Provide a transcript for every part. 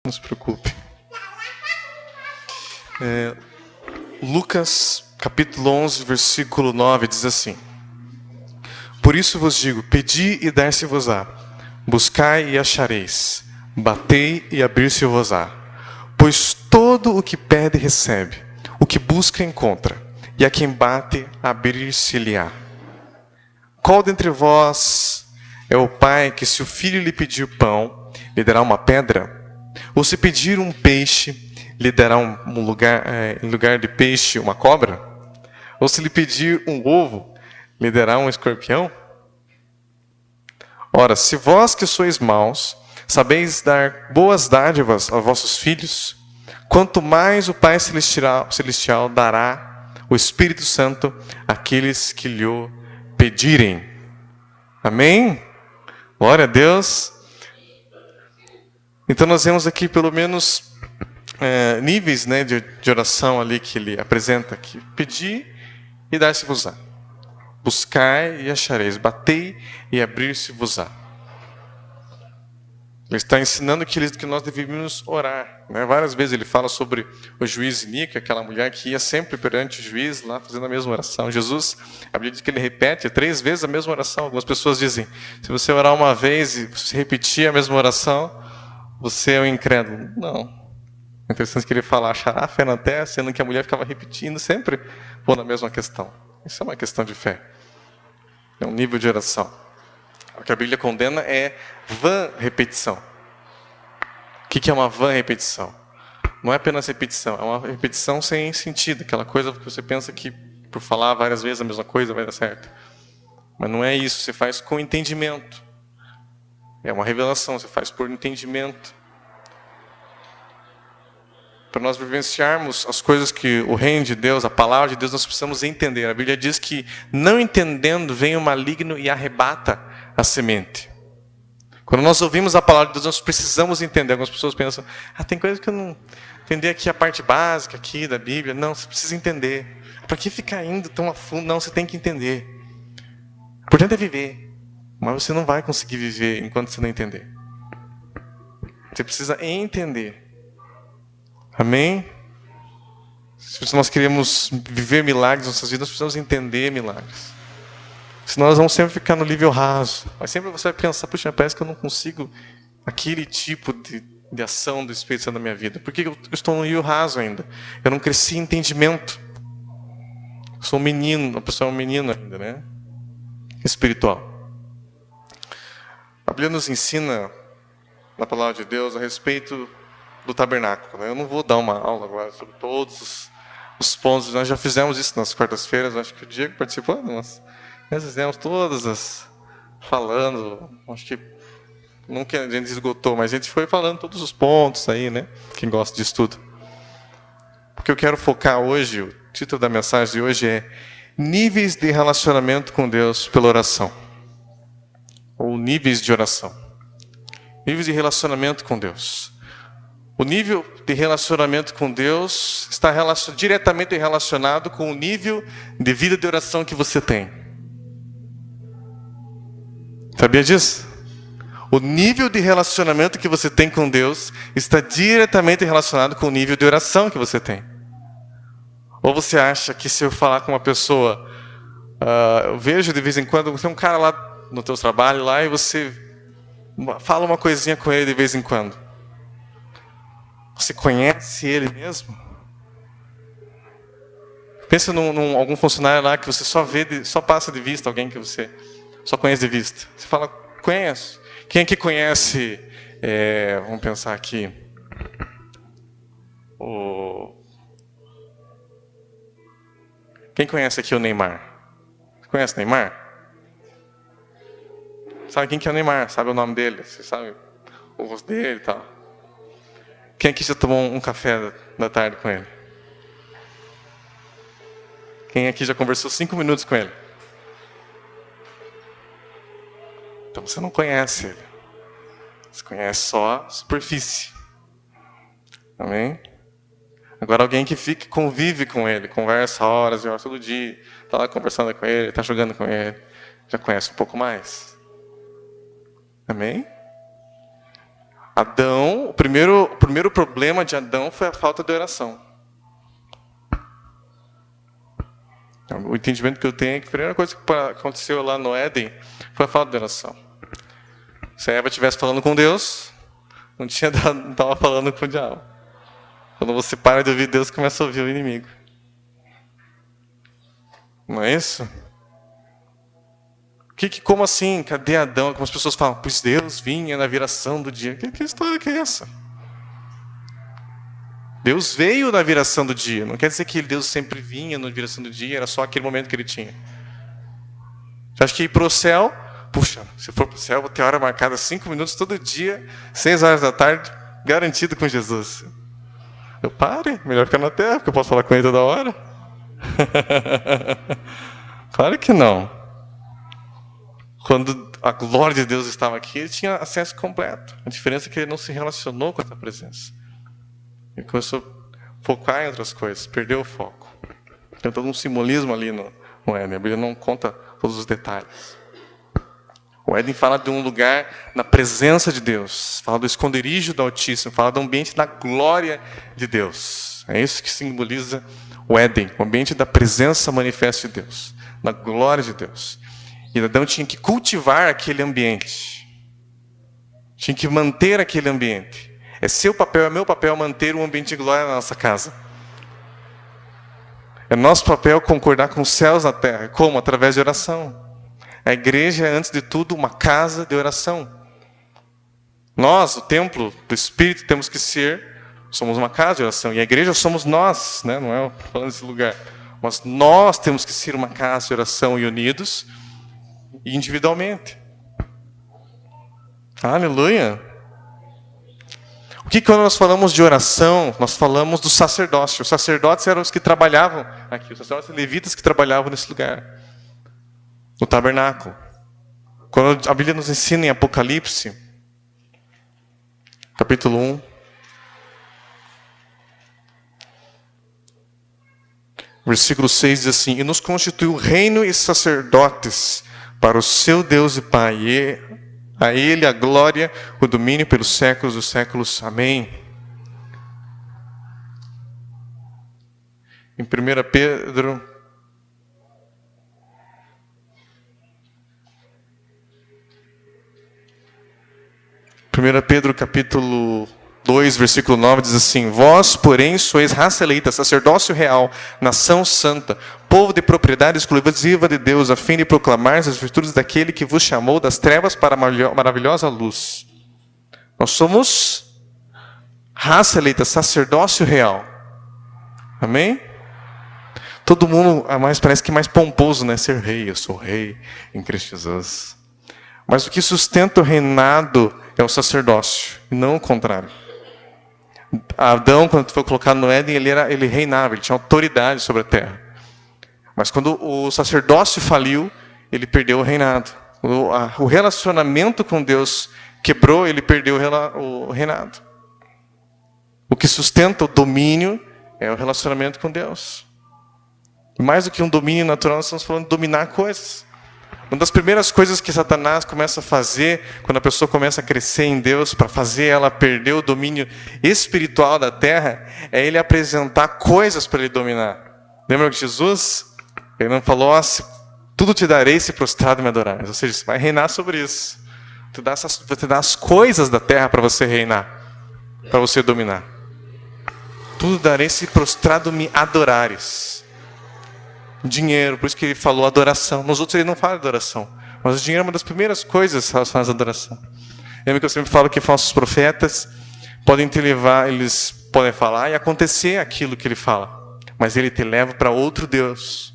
Não se preocupe. Lucas, capítulo 11, versículo 9, diz assim: Por isso vos digo, pedi e dar-se-vos-á, buscai e achareis, batei e abrir-se-vos-á. Pois todo o que pede recebe, o que busca encontra, e a quem bate abrir-se-lhe-á. Qual dentre vós é o pai que, se o filho lhe pedir pão, lhe dará uma pedra? Ou se pedir um peixe, lhe dará em lugar de peixe uma cobra? Ou se lhe pedir um ovo, lhe dará um escorpião? Ora, se vós que sois maus, sabeis dar boas dádivas aos vossos filhos, quanto mais o Pai Celestial dará o Espírito Santo àqueles que lhe pedirem. Amém? Glória a Deus. Então nós vemos aqui pelo menos níveis, né, de oração ali que ele apresenta aqui. Pedir e dar-se-vos-á. Buscai e achareis. Batei e abrir-se-vos-á. Ele está ensinando que nós deveríamos orar. Né? Várias vezes ele fala sobre o juiz Nica, aquela mulher que ia sempre perante o juiz, lá fazendo a mesma oração. Jesus, a Bíblia diz que ele repete 3 vezes a mesma oração. Algumas pessoas dizem, se você orar uma vez e você repetir a mesma oração, você é um incrédulo. Não. É interessante que ele fala, achará a fé na terra, sendo que a mulher ficava repetindo sempre pondo a mesma questão. Isso é uma questão de fé. É um nível de oração. O que a Bíblia condena é vã repetição. O que é uma vã repetição? Não é apenas repetição, é uma repetição sem sentido. Aquela coisa que você pensa que por falar várias vezes a mesma coisa vai dar certo. Mas não é isso, você faz com entendimento. É uma revelação, você faz por entendimento. Para nós vivenciarmos as coisas que o reino de Deus, a palavra de Deus, nós precisamos entender. A Bíblia diz que, não entendendo, vem o maligno e arrebata a semente. Quando nós ouvimos a palavra de Deus, nós precisamos entender. Algumas pessoas pensam, tem coisas que eu não entendi aqui, a parte básica aqui da Bíblia. Não, você precisa entender. Para que ficar indo tão a fundo? Não, você tem que entender. O importante é viver. Mas você não vai conseguir viver enquanto você não entender. Você precisa entender. Amém? Se nós queremos viver milagres nas nossas vidas, nós precisamos entender milagres. Senão nós vamos sempre ficar no nível raso. Mas sempre você vai pensar, puxa, parece que eu não consigo aquele tipo de ação do Espírito Santo na minha vida. Porque eu estou no nível raso ainda. Eu não cresci em entendimento. Eu sou um menino, a pessoa é um menino ainda, né? Espiritual. A Bíblia nos ensina, na palavra de Deus, a respeito do tabernáculo. Né? Eu não vou dar uma aula agora sobre todos os pontos. Nós já fizemos isso nas quartas-feiras. Acho que o Diego participou. Nós fizemos todas falando. Acho que nunca a gente esgotou, mas a gente foi falando todos os pontos aí, né? Quem gosta de estudo. O que eu quero focar hoje, o título da mensagem de hoje é Níveis de relacionamento com Deus pela oração. Ou níveis de oração. Níveis de relacionamento com Deus. O nível de relacionamento com Deus está diretamente relacionado com o nível de vida de oração que você tem. Sabia disso? O nível de relacionamento que você tem com Deus está diretamente relacionado com o nível de oração que você tem. Ou você acha que se eu falar com uma pessoa, eu vejo de vez em quando, tem um cara lá no teu trabalho lá e você fala uma coisinha com ele de vez em quando. Você conhece ele mesmo? Pensa num algum funcionário lá que você só passa de vista, alguém que você só conhece de vista. Você fala, conheço. Quem aqui conhece, vamos pensar aqui, quem conhece aqui o Neymar? Conhece o Neymar? Sabe quem que é o Neymar? Sabe o nome dele? Você sabe o rosto dele e tal? Quem aqui já tomou um café da tarde com ele? Quem aqui já conversou 5 minutos com ele? Então você não conhece ele. Você conhece só a superfície. Amém? Agora alguém que convive com ele, conversa horas e horas todo dia, está lá conversando com ele, está jogando com ele, já conhece um pouco mais. Amém? Adão, o primeiro problema de Adão foi a falta de oração. O entendimento que eu tenho é que a primeira coisa que aconteceu lá no Éden foi a falta de oração. Se a Eva estivesse falando com Deus, não estava falando com o diabo. Quando você para de ouvir Deus, começa a ouvir o inimigo. Não é isso? Como assim? Cadê Adão? Como as pessoas falam, pois Deus vinha na viração do dia. Que história que é essa? Deus veio na viração do dia. Não quer dizer que Deus sempre vinha na viração do dia, era só aquele momento que ele tinha. Você acha que ir para o céu, puxa, se for para o céu, vou ter hora marcada 5 minutos todo dia, 6 horas da tarde, garantido com Jesus. Eu pare, melhor ficar na terra, porque eu posso falar com ele toda hora. Claro que não. Quando a glória de Deus estava aqui, ele tinha acesso completo. A diferença é que ele não se relacionou com essa presença. Ele começou a focar em outras coisas, perdeu o foco. Tem todo um simbolismo ali no Éden. A Bíblia não conta todos os detalhes. O Éden fala de um lugar na presença de Deus. Fala do esconderijo do Altíssimo. Fala do ambiente da glória de Deus. É isso que simboliza o Éden. O ambiente da presença manifesta de Deus. Da glória de Deus. E Adão tinha que cultivar aquele ambiente. Tinha que manter aquele ambiente. É seu papel, é meu papel manter um ambiente de glória na nossa casa. É nosso papel concordar com os céus na terra. Como? Através de oração. A igreja é, antes de tudo, uma casa de oração. Nós, o templo do Espírito, temos que somos uma casa de oração. E a igreja somos nós, né? Não é falando desse lugar. Mas nós temos que ser uma casa de oração e unidos. E individualmente. Aleluia. O que quando nós falamos de oração, nós falamos do sacerdócio. Os sacerdotes eram os que trabalhavam aqui. Os sacerdotes levitas que trabalhavam nesse lugar. No tabernáculo. Quando a Bíblia nos ensina em Apocalipse, capítulo 1. Versículo 6 diz assim: E nos constituiu reino e sacerdotes para o seu Deus e Pai, e a Ele a glória, o domínio pelos séculos dos séculos. Amém. Em 1 Pedro, capítulo 2, versículo 9, diz assim: Vós, porém, sois raça eleita, sacerdócio real, nação santa, povo de propriedade exclusiva de Deus, a fim de proclamar as virtudes daquele que vos chamou das trevas para a maravilhosa luz. Nós somos raça eleita, sacerdócio real. Amém? Todo mundo parece que mais pomposo, né? Ser rei, eu sou rei em Cristo Jesus. Mas o que sustenta o reinado é o sacerdócio, e não o contrário. Adão, quando foi colocado no Éden, ele reinava, ele tinha autoridade sobre a terra. Mas quando o sacerdócio faliu, ele perdeu o reinado. O relacionamento com Deus quebrou, ele perdeu o reinado. O que sustenta o domínio é o relacionamento com Deus. E mais do que um domínio natural, nós estamos falando de dominar coisas. Uma das primeiras coisas que Satanás começa a fazer, quando a pessoa começa a crescer em Deus, para fazer ela perder o domínio espiritual da terra, é ele apresentar coisas para ele dominar. Lembra que Jesus, ele não falou, tudo te darei se prostrado me adorar. Ou seja, você vai reinar sobre isso. Vou te dar as coisas da terra para você reinar, para você dominar. Tudo darei se prostrado me adorares. Dinheiro, por isso que ele falou adoração. Nos outros ele não fala adoração. Mas o dinheiro é uma das primeiras coisas relacionadas à adoração. Lembra que eu sempre falo que falsos profetas podem te levar, eles podem falar e acontecer aquilo que ele fala. Mas ele te leva para outro Deus.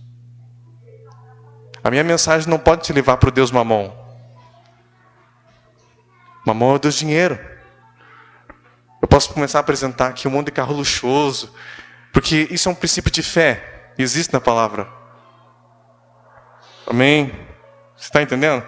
A minha mensagem não pode te levar para o Deus Mamon. Mamon é o Deus dinheiro. Eu posso começar a apresentar aqui um monte de carro luxuoso, porque isso é um princípio de fé. Existe na palavra. Amém? Você está entendendo?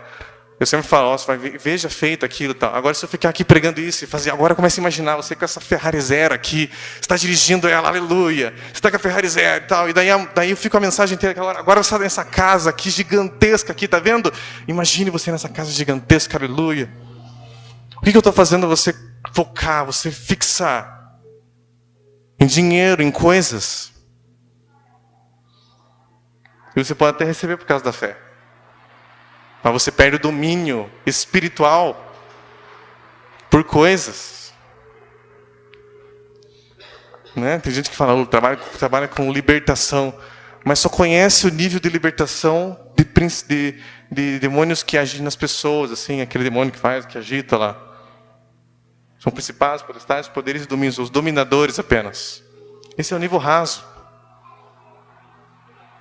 Eu sempre falo, veja feito aquilo e tal. Agora se eu ficar aqui pregando isso e fazer, agora comece a imaginar você com essa Ferrari Zero aqui, você está dirigindo ela, aleluia. Você está com a Ferrari Zero e tal. E daí eu fico a mensagem inteira, agora você está nessa casa aqui gigantesca aqui, tá vendo? Imagine você nessa casa gigantesca, aleluia. O que eu estou fazendo você focar, você fixar em dinheiro, em coisas. E você pode até receber por causa da fé. Mas você perde o domínio espiritual por coisas. Né? Tem gente que fala, trabalha com libertação, mas só conhece o nível de libertação de demônios que agem nas pessoas, assim, aquele demônio que agita lá. São principados, potestades, poderes e domínios, os dominadores apenas. Esse é o nível raso.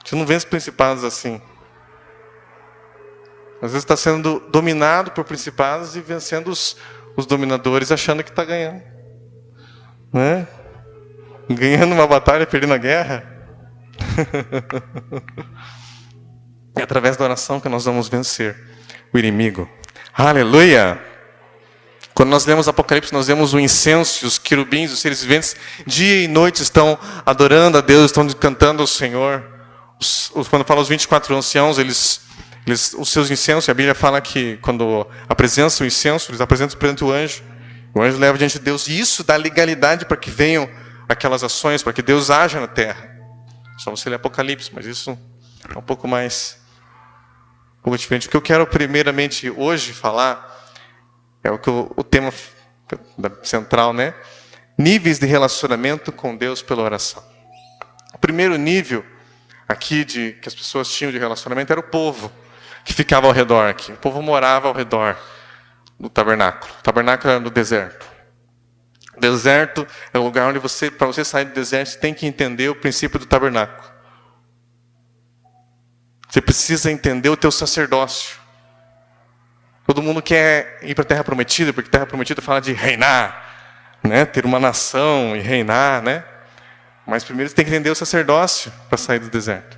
Você não vence principados assim. Às vezes está sendo dominado por principados e vencendo os dominadores achando que está ganhando. Né? Ganhando uma batalha, perdendo a guerra. É através da oração que nós vamos vencer o inimigo. Aleluia! Quando nós lemos Apocalipse, nós vemos o incenso, os querubins, os seres viventes, dia e noite estão adorando a Deus, estão cantando ao Senhor. Quando fala os 24 anciãos, os seus incensos, a Bíblia fala que quando apresentam o incenso, eles apresentam perante o anjo leva diante de Deus, e isso dá legalidade para que venham aquelas ações, para que Deus haja na terra. Só você ler Apocalipse, mas isso é um pouco diferente. O que eu quero primeiramente hoje falar é o tema central, né? Níveis de relacionamento com Deus pela oração. O primeiro nível aqui que as pessoas tinham de relacionamento era o povo que ficava ao redor aqui. O povo morava ao redor do tabernáculo. O tabernáculo era no deserto. O deserto é o lugar onde para você sair do deserto, você tem que entender o princípio do tabernáculo. Você precisa entender o teu sacerdócio. Todo mundo quer ir para a Terra Prometida, porque Terra Prometida fala de reinar, né? Ter uma nação e reinar, né? Mas primeiro você tem que entender o sacerdócio para sair do deserto.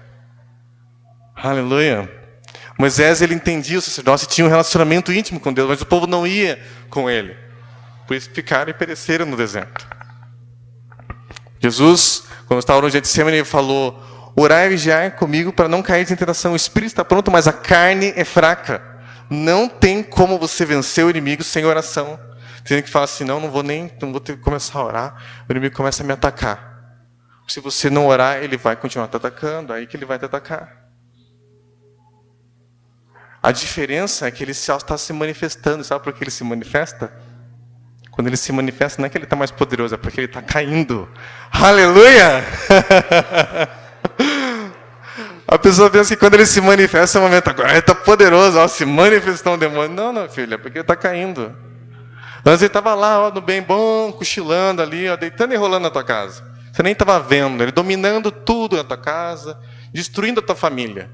Aleluia. Moisés, ele entendia o sacerdócio e tinha um relacionamento íntimo com Deus, mas o povo não ia com ele. Por isso ficaram e pereceram no deserto. Jesus, quando estava no Getsemane, ele falou: orai e vigiai comigo para não cair em tentação. O espírito está pronto, mas a carne é fraca. Não tem como você vencer o inimigo sem oração. Tem gente que fala assim, não vou ter que começar a orar, o inimigo começa a me atacar. Se você não orar, ele vai continuar te atacando, aí que ele vai te atacar. A diferença é que ele está se manifestando. Sabe por que ele se manifesta? Quando ele se manifesta, não é que ele está mais poderoso, é porque ele está caindo. Aleluia! A pessoa pensa que quando ele se manifesta, é um momento, agora ele está poderoso, ó, se manifestou um demônio. Não, filha, é porque ele está caindo. Antes ele estava lá, ó, no bem bom, cochilando ali, ó, deitando e rolando na tua casa. Você nem estava vendo, ele dominando tudo na tua casa, destruindo a tua família.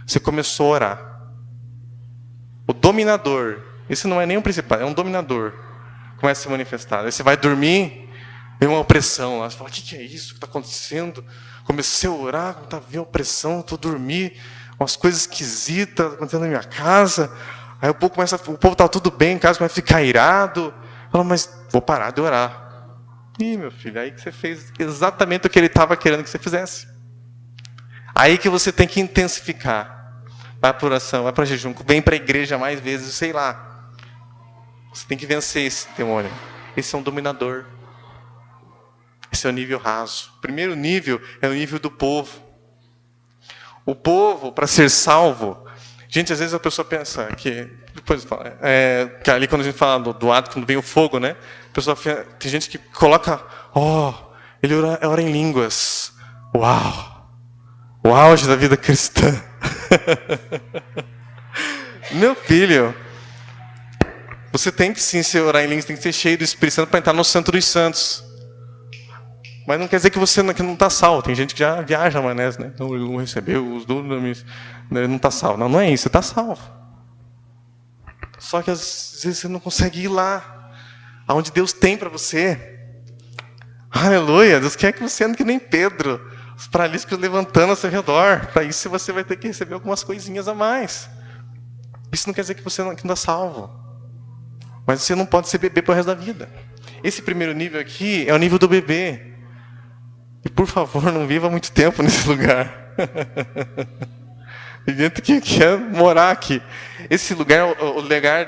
Você começou a orar. O dominador, esse não é nem o principal, é um dominador, começa a se manifestar. Aí você vai dormir, vem uma opressão lá, você fala, o que é isso? O que está acontecendo? Comecei a orar, está vindo opressão, estou dormindo, umas coisas esquisitas acontecendo na minha casa. Aí o povo está tudo bem em casa, começa a ficar irado. Fala, mas vou parar de orar. Ih, meu filho, aí que você fez exatamente o que ele estava querendo que você fizesse. Aí que você tem que intensificar. Vai para oração, vai para jejum, vem para a igreja mais vezes, sei lá. Você tem que vencer esse demônio. Esse é um dominador. Esse é o nível raso. O primeiro nível é o nível do povo. O povo, para ser salvo... Gente, às vezes a pessoa pensa que... Depois que ali quando a gente fala do ato, quando vem o fogo, né? A pessoa, tem gente que coloca... ele ora em línguas. Uau! O auge da vida cristã. Meu filho... Você tem que sim orar em línguas, tem que ser cheio do Espírito Santo para entrar no Santo dos Santos. Mas não quer dizer que você não está salvo. Tem gente que já viaja na maionese, né? Não recebeu os dunamis, não está salvo. Não é isso, você está salvo. Só que às vezes você não consegue ir lá, aonde Deus tem para você. Aleluia! Deus quer que você ande que nem Pedro, os paralíticos levantando ao seu redor. Para isso você vai ter que receber algumas coisinhas a mais. Isso não quer dizer que você não está salvo. Mas você não pode ser bebê para o resto da vida. Esse primeiro nível aqui é o nível do bebê. E por favor, não viva muito tempo nesse lugar. Tem gente que quer morar aqui. Esse lugar, o lugar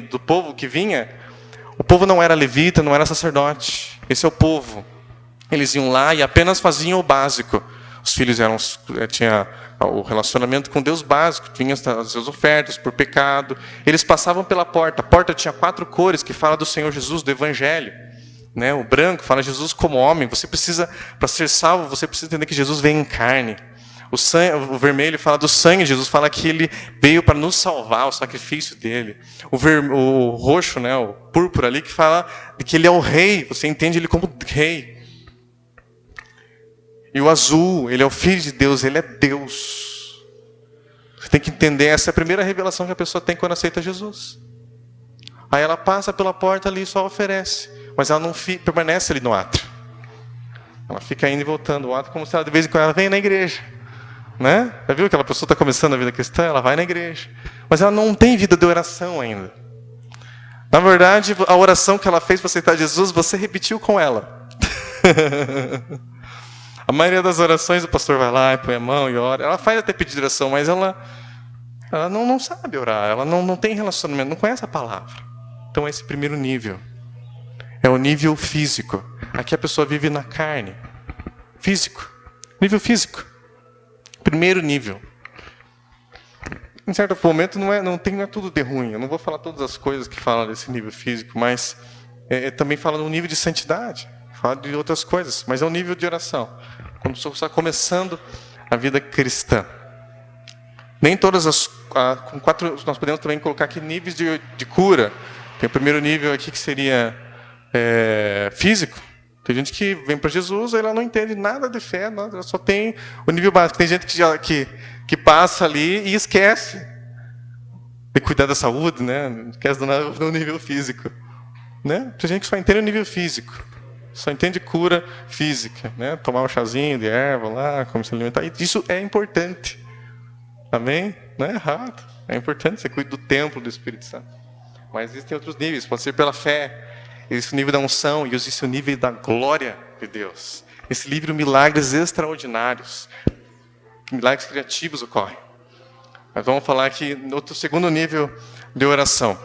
do povo que vinha, O povo não era levita, não era sacerdote. Esse é o povo. Eles iam lá e apenas faziam o básico. Os filhos tinham o relacionamento com Deus básico, tinham as suas ofertas por pecado. Eles passavam pela porta. A porta tinha 4 cores que fala do Senhor Jesus, do Evangelho. Né? O branco fala Jesus como homem. Você precisa, para ser salvo, você precisa entender que Jesus veio em carne. O vermelho fala do sangue. Jesus fala que ele veio para nos salvar, o sacrifício dele. O roxo, né? O púrpura ali, que fala de que ele é o rei. Você entende ele como rei. E o azul, ele é o Filho de Deus, ele é Deus. Você tem que entender, essa é a primeira revelação que a pessoa tem quando aceita Jesus. Aí ela passa pela porta ali e só oferece. Mas ela não permanece ali no átrio. Ela fica indo e voltando. O átrio como se ela de vez em quando ela vem na igreja. Né? Já viu que aquela pessoa está começando a vida cristã? Ela vai na igreja. Mas ela não tem vida de oração ainda. Na verdade, a oração que ela fez para aceitar Jesus, você repetiu com ela. A maioria das orações, o pastor vai lá e põe a mão e ora. Ela faz até pedir oração, mas ela não sabe orar. Ela não tem relacionamento, não conhece a palavra. Então, esse primeiro nível é o nível físico. Aqui a pessoa vive na carne. Físico. Nível físico. Primeiro nível. Em certo momento, não é tudo de ruim. Eu não vou falar todas as coisas que falam desse nível físico, mas também fala no nível de santidade. Fala de outras coisas, mas é um nível de oração. Quando você está começando a vida cristã. Nem todas com 4, nós podemos também colocar aqui níveis de cura. Tem o primeiro nível aqui que seria físico. Tem gente que vem para Jesus, aí ela não entende nada de fé, ela só tem o nível básico. Tem gente que passa ali e esquece de cuidar da saúde, né? Esquece do nível físico. Né? Tem gente que só entende o nível físico. Só entende cura física, né? Tomar um chazinho de erva lá, como se alimentar. Isso é importante. Amém? Não é errado. É importante, você cuida do templo do Espírito Santo. Mas existem outros níveis. Pode ser pela fé. Existe o nível da unção e existe o nível da glória de Deus. Esse nível de milagres extraordinários. Milagres criativos ocorrem. Mas vamos falar aqui no segundo nível de oração.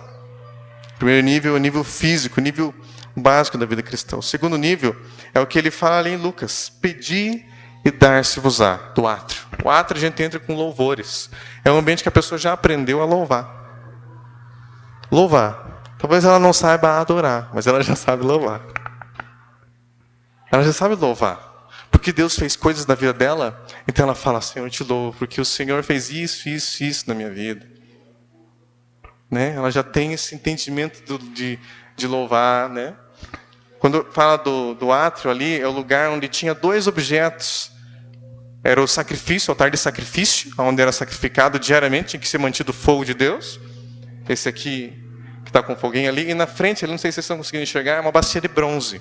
Primeiro nível é o nível físico, o nível básico da vida cristã. O segundo nível é o que ele fala ali em Lucas. Pedir e dar-se-vos-á, do átrio. O átrio a gente entra com louvores. É um ambiente que a pessoa já aprendeu a louvar. Louvar. Talvez ela não saiba adorar, mas ela já sabe louvar. Ela já sabe louvar. Porque Deus fez coisas na vida dela, então ela fala, Senhor, eu te louvo, porque o Senhor fez isso na minha vida. Né? Ela já tem esse entendimento de louvar, né? Quando fala do átrio ali, é o lugar onde tinha 2 objetos. Era o sacrifício, o altar de sacrifício, onde era sacrificado diariamente, tinha que ser mantido o fogo de Deus. Esse aqui, que está com o foguinho ali. E na frente, ali, não sei se vocês estão conseguindo enxergar, é uma bacia de bronze.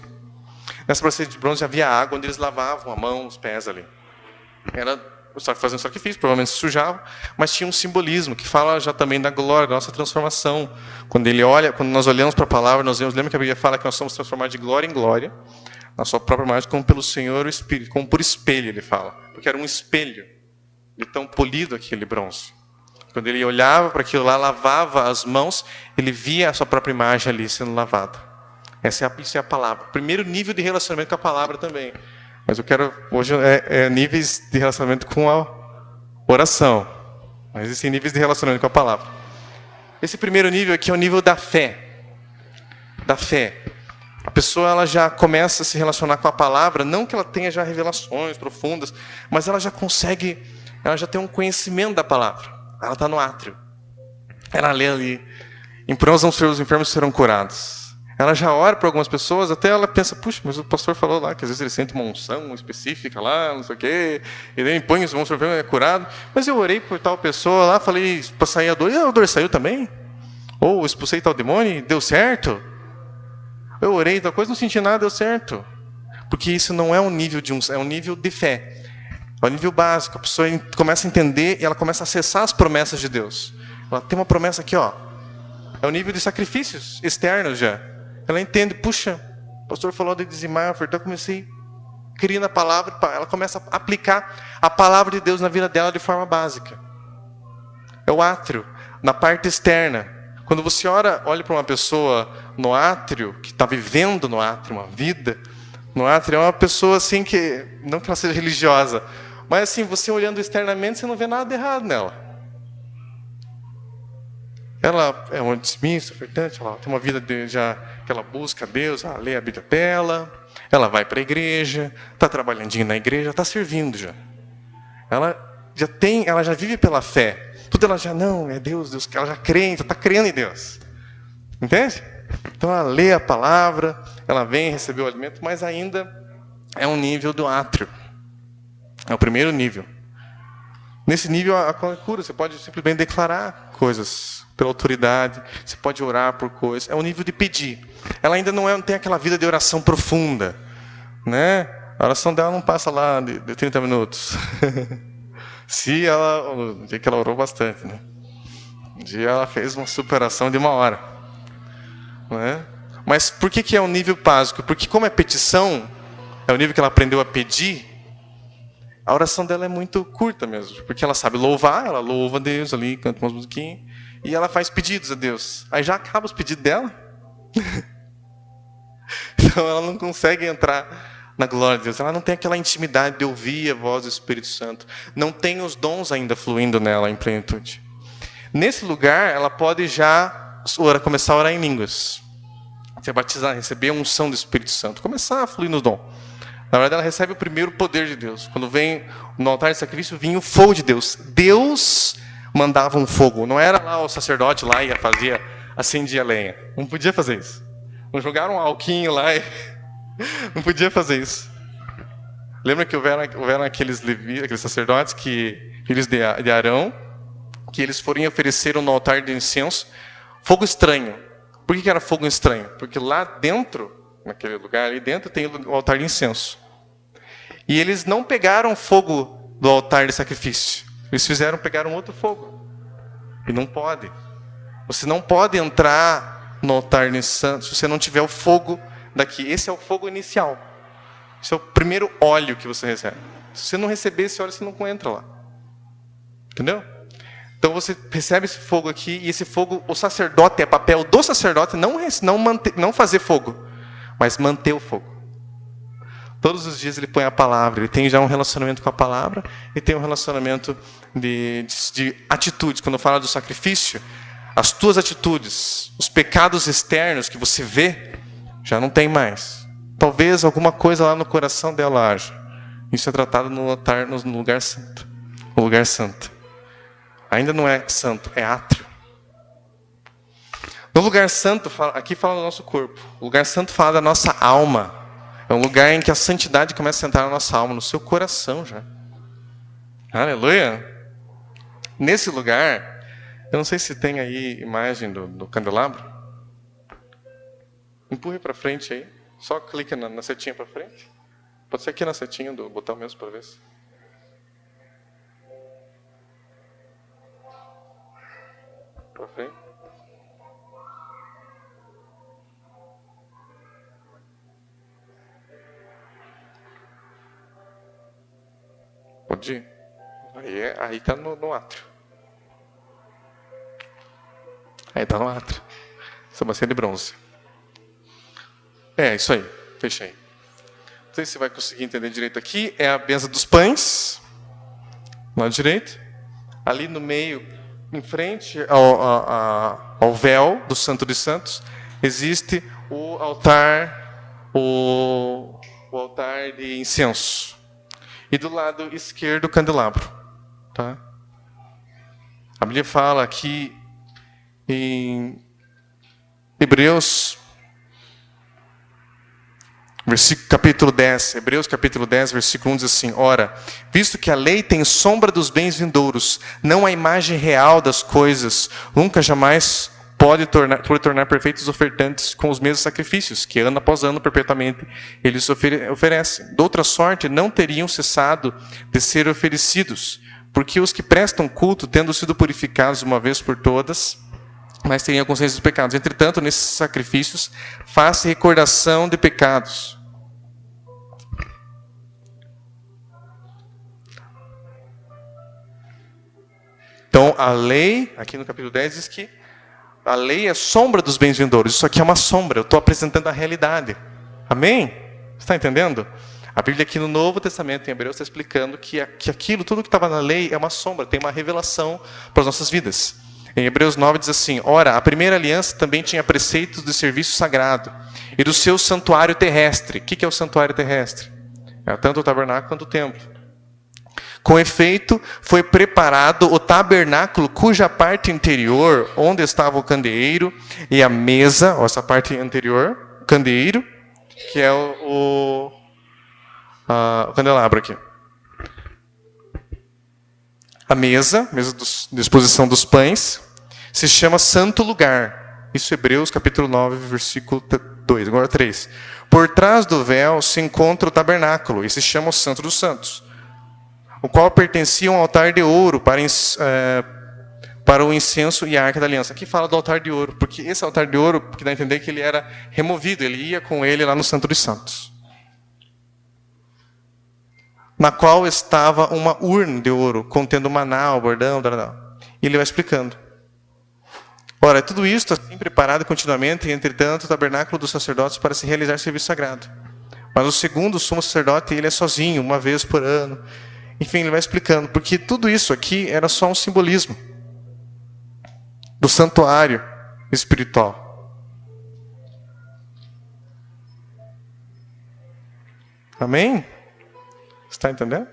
Nessa bacia de bronze havia água, onde eles lavavam a mão, os pés ali. Era fazendo sacrifício, provavelmente se sujava, mas tinha um simbolismo que fala já também da glória, da nossa transformação. Quando nós olhamos para a palavra, nós vemos, lembra que a Bíblia fala que nós somos transformados de glória em glória, na sua própria imagem, como pelo Senhor o Espírito, como por espelho, ele fala. Porque era um espelho de tão polido aquele bronze. Quando ele olhava para aquilo lá, lavava as mãos, ele via a sua própria imagem ali sendo lavada. Essa é a palavra. Primeiro nível de relacionamento com a palavra também. Mas eu quero, hoje, níveis de relacionamento com a oração. Mas existem níveis de relacionamento com a palavra. Esse primeiro nível aqui é o nível da fé. Da fé. A pessoa ela já começa a se relacionar com a palavra, não que ela tenha já revelações profundas, mas ela já tem um conhecimento da palavra. Ela está no átrio. Ela lê ali, em prol os enfermos serão curados. Ela já ora para algumas pessoas, até ela pensa, puxa, mas o pastor falou lá que às vezes ele sente uma unção específica lá, não sei o quê, e daí põe os irmãos é curado. Mas eu orei por tal pessoa lá, falei para sair a dor, e a dor saiu também? Ou expulsei tal demônio, deu certo? Eu orei tal coisa, não senti nada, deu certo. Porque isso não é um nível é um nível de fé. É um nível básico. A pessoa começa a entender e ela começa a acessar as promessas de Deus. Ela tem uma promessa aqui, ó. É o nível de sacrifícios externos já. Ela entende, puxa, o pastor falou de dizimar, então eu comecei a criar na palavra, ela começa a aplicar a palavra de Deus na vida dela de forma básica. É o átrio, na parte externa. Quando você olha para uma pessoa no átrio, que está vivendo no átrio uma vida, no átrio é uma pessoa assim que, não que ela seja religiosa, mas assim, você olhando externamente, você não vê nada errado nela. Ela é uma dismissa, ofertante, ela tem uma vida que ela busca a Deus, ela lê a Bíblia dela, ela vai para a igreja, está trabalhandinho na igreja, está servindo já. Ela já vive pela fé. Tudo ela já, não, é Deus, ela já crê, está crendo em Deus. Entende? Então ela lê a palavra, ela vem receber o alimento, mas ainda é um nível do átrio. É o primeiro nível. Nesse nível, a cura, você pode simplesmente declarar coisas pela autoridade, você pode orar por coisas. É o nível de pedir. Ela ainda não tem aquela vida de oração profunda, né? A oração dela não passa lá de 30 minutos. Um dia que ela orou bastante, né? Um dia ela fez uma superação de 1 hora. Né? Mas por que é um nível básico? Porque como é petição, é o nível que ela aprendeu a pedir, a oração dela é muito curta mesmo. Porque ela sabe louvar, ela louva a Deus ali, canta umas musiquinhas, e ela faz pedidos a Deus. Aí já acaba os pedidos dela. Então ela não consegue entrar na glória de Deus. Ela não tem aquela intimidade de ouvir a voz do Espírito Santo. Não tem os dons ainda fluindo nela em plenitude. Nesse lugar, ela pode já começar a orar em línguas. Se batizar, receber a unção do Espírito Santo. Começar a fluir no dom. Na verdade, ela recebe o primeiro poder de Deus. Quando vem no altar de sacrifício, vinha o fogo de Deus. Deus mandava um fogo. Não era lá o sacerdote lá e acendia lenha. Não podia fazer isso. Não jogaram um alquinho lá e... Não podia fazer isso. Lembra que houveram aqueles sacerdotes, filhos de Arão, que eles foram e ofereceram no altar de incenso fogo estranho. Por que era fogo estranho? Porque lá dentro, naquele lugar ali dentro, tem o altar de incenso. E eles não pegaram fogo do altar de sacrifício. Eles pegaram outro fogo. E não pode. Você não pode entrar no altar de incenso se você não tiver o fogo daqui. Esse é o fogo inicial. Esse é o primeiro óleo que você recebe. Se você não receber esse óleo, você não entra lá. Entendeu? Então você recebe esse fogo aqui, e esse fogo, o sacerdote, é papel do sacerdote não fazer fogo, mas manter o fogo. Todos os dias ele põe a palavra, ele tem já um relacionamento com a palavra, e tem um relacionamento de atitudes. Quando fala do sacrifício, as tuas atitudes, os pecados externos que você vê, já não tem mais. Talvez alguma coisa lá no coração dela haja. Isso é tratado no altar, no lugar santo. O lugar santo. Ainda não é santo, é átrio. No lugar santo, aqui fala do nosso corpo. O lugar santo fala da nossa alma. É um lugar em que a santidade começa a entrar na nossa alma, no seu coração já. Aleluia! Nesse lugar, eu não sei se tem aí imagem do candelabro. Empurre para frente aí. Só clica na setinha para frente. Pode ser aqui na setinha do botão mesmo para ver se... Para frente. Pode ir. Aí está no átrio. Aí está no átrio. Essa bacia de bronze. É, isso aí. Fechei. Não sei se você vai conseguir entender direito aqui. É a mesa dos pães. Lado direito. Ali no meio... Em frente ao véu do Santo dos Santos, existe o altar, o altar de incenso. E do lado esquerdo, o candelabro. Tá? A Bíblia fala aqui em Hebreus, capítulo 10, Hebreus capítulo 10, versículo 1 diz assim: Ora, visto que a lei tem sombra dos bens vindouros, não a imagem real das coisas, nunca jamais pode tornar perfeitos os ofertantes com os mesmos sacrifícios, que ano após ano, perpetuamente, eles oferecem. De outra sorte, não teriam cessado de ser oferecidos, porque os que prestam culto, tendo sido purificados uma vez por todas, mas teriam consciência dos pecados. Entretanto, nesses sacrifícios, faz-se recordação de pecados. Então, a lei, aqui no capítulo 10, diz que A lei é sombra dos bens vindouros. Isso aqui é uma sombra. Eu estou apresentando a realidade. Amém? Você está entendendo? A Bíblia aqui no Novo Testamento, em Hebreus, está explicando que aquilo, tudo que estava na lei é uma sombra, tem uma revelação para as nossas vidas. Em Hebreus 9 diz assim: ora, a primeira aliança também tinha preceitos de serviço sagrado e do seu santuário terrestre. O que é o santuário terrestre? É tanto o tabernáculo quanto o templo. Com efeito, foi preparado o tabernáculo, cuja parte interior, onde estava o candeeiro e a mesa, ó, essa parte anterior, o candeeiro, que é o candelabro aqui. A mesa de exposição dos pães, se chama Santo Lugar. Isso Hebreus capítulo 9, versículo 2, agora 3. Por trás do véu se encontra o tabernáculo, e se chama o Santo dos Santos, o qual pertencia a um altar de ouro para o incenso e a arca da aliança. Aqui fala do altar de ouro, porque esse altar de ouro, que dá a entender que ele era removido, ele ia com ele lá no Santo dos Santos, na qual estava uma urna de ouro, contendo maná, o bordão, e ele vai explicando. Ora, tudo isso está assim preparado continuamente, e entretanto o tabernáculo dos sacerdotes para se realizar serviço sagrado. Mas o segundo sumo sacerdote, ele é sozinho, uma vez por ano. Enfim, ele vai explicando, porque tudo isso aqui era só um simbolismo do santuário espiritual. Amém? Você está entendendo?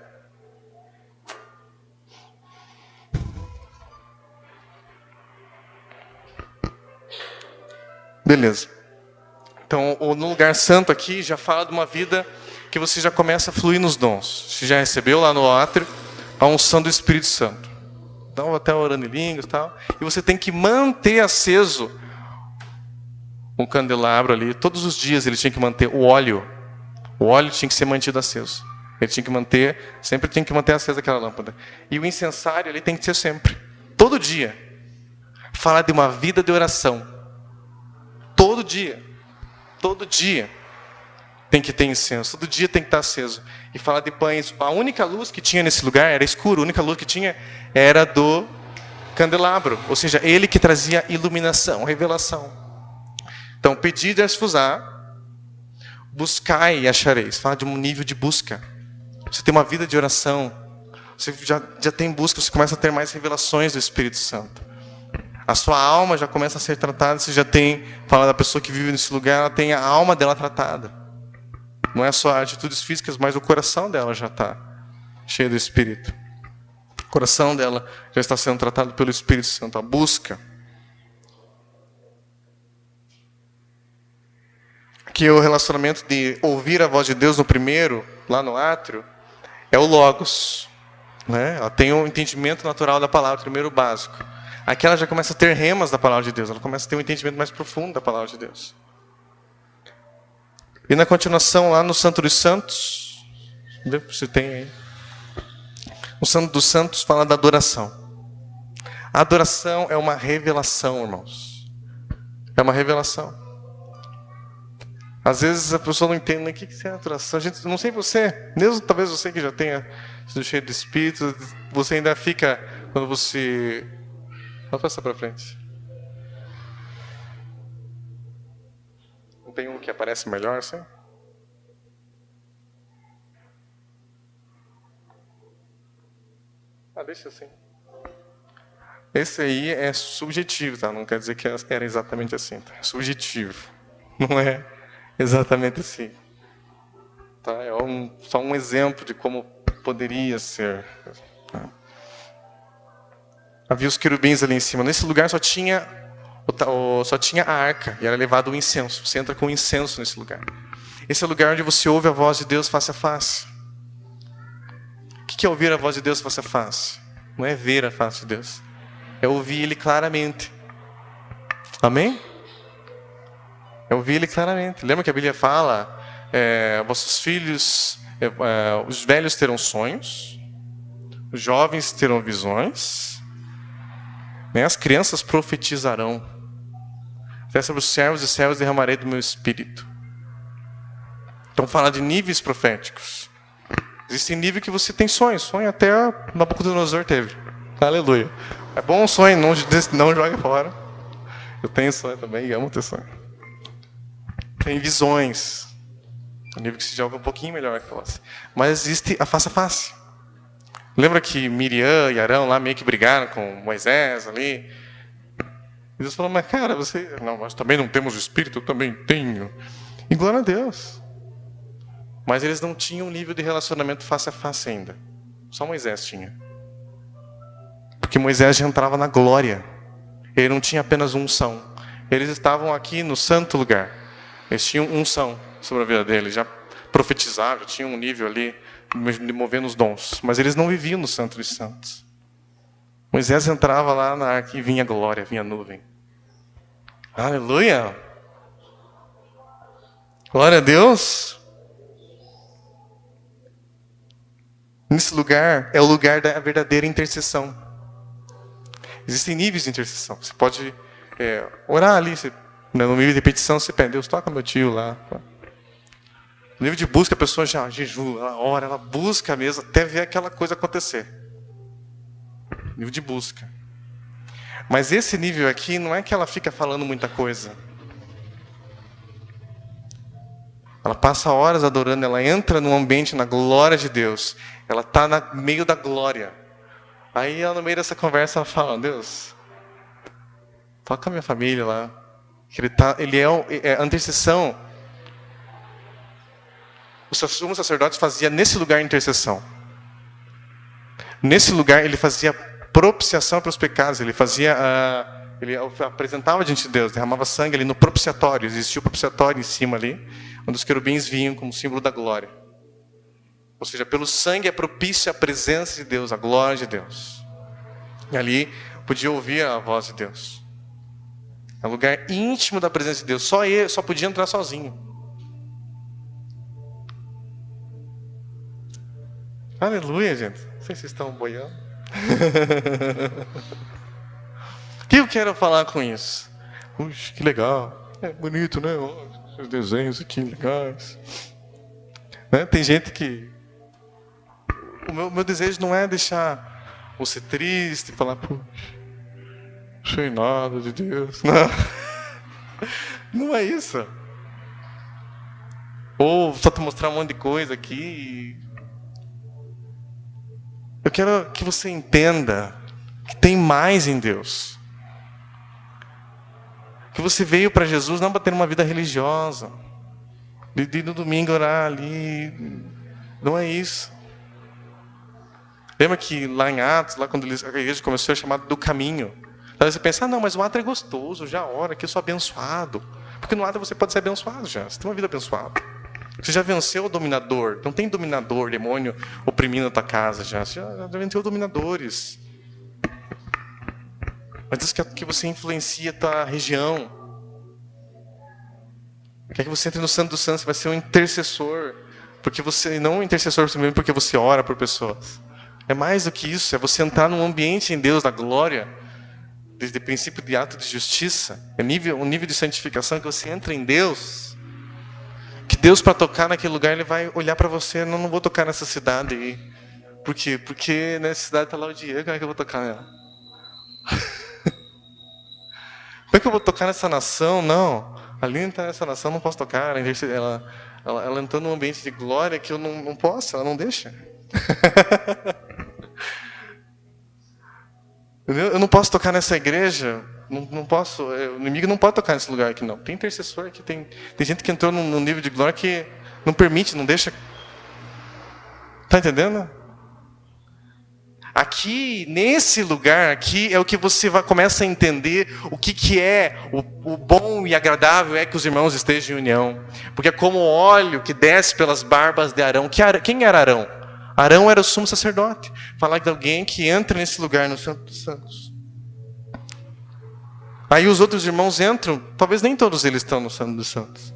Beleza. Então, no lugar santo aqui já fala de uma vida que você já começa a fluir nos dons. Você já recebeu lá no átrio a unção do Espírito Santo. Então, até orando em línguas e tal. E você tem que manter aceso um candelabro ali. Todos os dias ele tinha que manter o óleo. O óleo tinha que ser mantido aceso. Ele tinha que manter, sempre tinha que manter acesa aquela lâmpada. E o incensário ali tem que ser sempre. Todo dia. Fala de uma vida de oração. Todo dia. Todo dia tem que ter incenso. Todo dia tem que estar aceso. E fala de pães. A única luz que tinha nesse lugar era escuro. A única luz que tinha era do candelabro. Ou seja, ele que trazia iluminação, revelação. Então, pedi e dar-se-vos-á, buscai e achareis. Fala de um nível de busca. Você tem uma vida de oração. Você já tem busca, você começa a ter mais revelações do Espírito Santo. A sua alma já começa a ser tratada, você já tem, fala da pessoa que vive nesse lugar, ela tem a alma dela tratada. Não é só atitudes físicas, mas o coração dela já está cheio do Espírito. O coração dela já está sendo tratado pelo Espírito Santo, a busca. Que o relacionamento de ouvir a voz de Deus no primeiro, lá no átrio, é o Logos. Né? Ela tem um entendimento natural da palavra, primeiro básico. Aqui ela já começa a ter remas da palavra de Deus. Ela começa a ter um entendimento mais profundo da palavra de Deus. E na continuação, lá no Santo dos Santos, vê se tem aí. O Santo dos Santos fala da adoração. A adoração é uma revelação, irmãos. É uma revelação. Às vezes a pessoa não entende, né? O que é adoração? Gente, não sei você, mesmo talvez você que já tenha sido cheio de Espírito, você ainda fica, quando você... Vamos passar para frente. Não tem um que aparece melhor, assim? Deixa assim. Esse aí é subjetivo, tá? Não quer dizer que era exatamente assim. Tá? É subjetivo. Não é exatamente assim. Tá? É só um exemplo de como poderia ser. Tá? Havia os querubins ali em cima. Nesse lugar só tinha a arca e era levado o incenso. Você entra com o incenso nesse lugar. Esse é o lugar onde você ouve a voz de Deus face a face. O que é ouvir a voz de Deus face a face? Não é ver a face de Deus. É ouvir Ele claramente. Amém? É ouvir Ele claramente. Lembra que a Bíblia fala, vossos filhos, os velhos terão sonhos, os jovens terão visões, as crianças profetizarão. Até sobre os servos e servas derramarei do meu espírito. Então fala de níveis proféticos. Existem níveis que você tem sonhos. Sonho até Nabucodonosor teve. Aleluia. É bom um sonho, não jogue fora. Eu tenho sonho também e amo ter sonho. Tem visões. O nível que se joga um pouquinho melhor que você. Mas existe a face a face. Lembra que Miriam e Arão lá meio que brigaram com Moisés ali? E Deus falou, mas cara, você... Não, nós também não temos o Espírito, eu também tenho. E glória a Deus. Mas eles não tinham um nível de relacionamento face a face ainda. Só Moisés tinha. Porque Moisés já entrava na glória. Ele não tinha apenas unção. Eles estavam aqui no santo lugar. Eles tinham unção sobre a vida deles. Já profetizavam, tinham um nível ali de movendo os dons. Mas eles não viviam no santo dos santos. Moisés entrava lá na arca e vinha a glória, vinha a nuvem. Aleluia! Glória a Deus! Nesse lugar é o lugar da verdadeira intercessão. Existem níveis de intercessão. Você pode orar ali, no nível de petição, você pede, Deus, toca meu tio lá. No nível de busca, a pessoa já jejua, ela ora, ela busca mesmo, até ver aquela coisa acontecer. Nível de busca. Mas esse nível aqui não é que ela fica falando muita coisa. Ela passa horas adorando, ela entra num ambiente na glória de Deus. Ela está no meio da glória. Aí ela, no meio dessa conversa, ela fala, Deus, toca a minha família lá. Ele é a intercessão. O sumo sacerdote fazia nesse lugar intercessão. Nesse lugar ele fazia propiciação para os pecados. Ele apresentava diante de Deus, derramava sangue ali no propiciatório. Existia o propiciatório em cima ali, onde os querubins vinham como símbolo da glória. Ou seja, pelo sangue é propício a presença de Deus, a glória de Deus. E ali podia ouvir a voz de Deus. É um lugar íntimo da presença de Deus. Só ele só podia entrar sozinho. Aleluia, gente. Não sei se vocês estão boiando. O que eu quero falar com isso? Puxa, que legal. É bonito, né? Os desenhos aqui legais. Né? Tem gente que... O meu desejo não é deixar você triste, falar, puxa, não sei nada de Deus. Não. Não é isso. Ou só te mostrar um monte de coisa aqui. Eu quero que você entenda que tem mais em Deus. Que você veio para Jesus não para ter uma vida religiosa. De no domingo orar ali. Não é isso. Lembra que lá em Atos, lá quando a igreja começou, é chamado do caminho. Aí você pensa, não, mas o ato é gostoso, já ora, que eu sou abençoado. Porque no ato você pode ser abençoado já. Você tem uma vida abençoada. Você já venceu o dominador. Não tem dominador, demônio oprimindo a tua casa já. Você já venceu dominadores. Mas Deus quer que você influencie a tua região. Quer que você entre no Santo dos Santos, você vai ser um intercessor. Porque você não é um intercessor simplesmente porque você ora por pessoas. É mais do que isso, é você entrar num ambiente em Deus, da glória, desde o princípio de ato de justiça. É um nível de santificação que você entra em Deus. Que Deus, para tocar naquele lugar, Ele vai olhar para você. Não vou tocar nessa cidade aí. Por quê? Porque nessa cidade está lá o Diego, como é que eu vou tocar nela? Como é que eu vou tocar nessa nação? Não. Ali não está nessa nação, não posso tocar. Ela entrou num ambiente de glória que eu não posso, ela não deixa. Eu não posso tocar nessa igreja. Não posso. O inimigo não pode tocar nesse lugar aqui, não. Tem intercessor aqui, tem gente que entrou num nível de glória que não permite, não deixa. Está entendendo? Aqui, nesse lugar aqui, é o que você começa a entender o que é o bom e agradável é que os irmãos estejam em união. Porque é como o óleo que desce pelas barbas de Arão. Quem era Arão? Arão era o sumo sacerdote. Falar de alguém que entra nesse lugar no Santo dos Santos. Aí os outros irmãos entram, talvez nem todos eles estão no Santo dos Santos.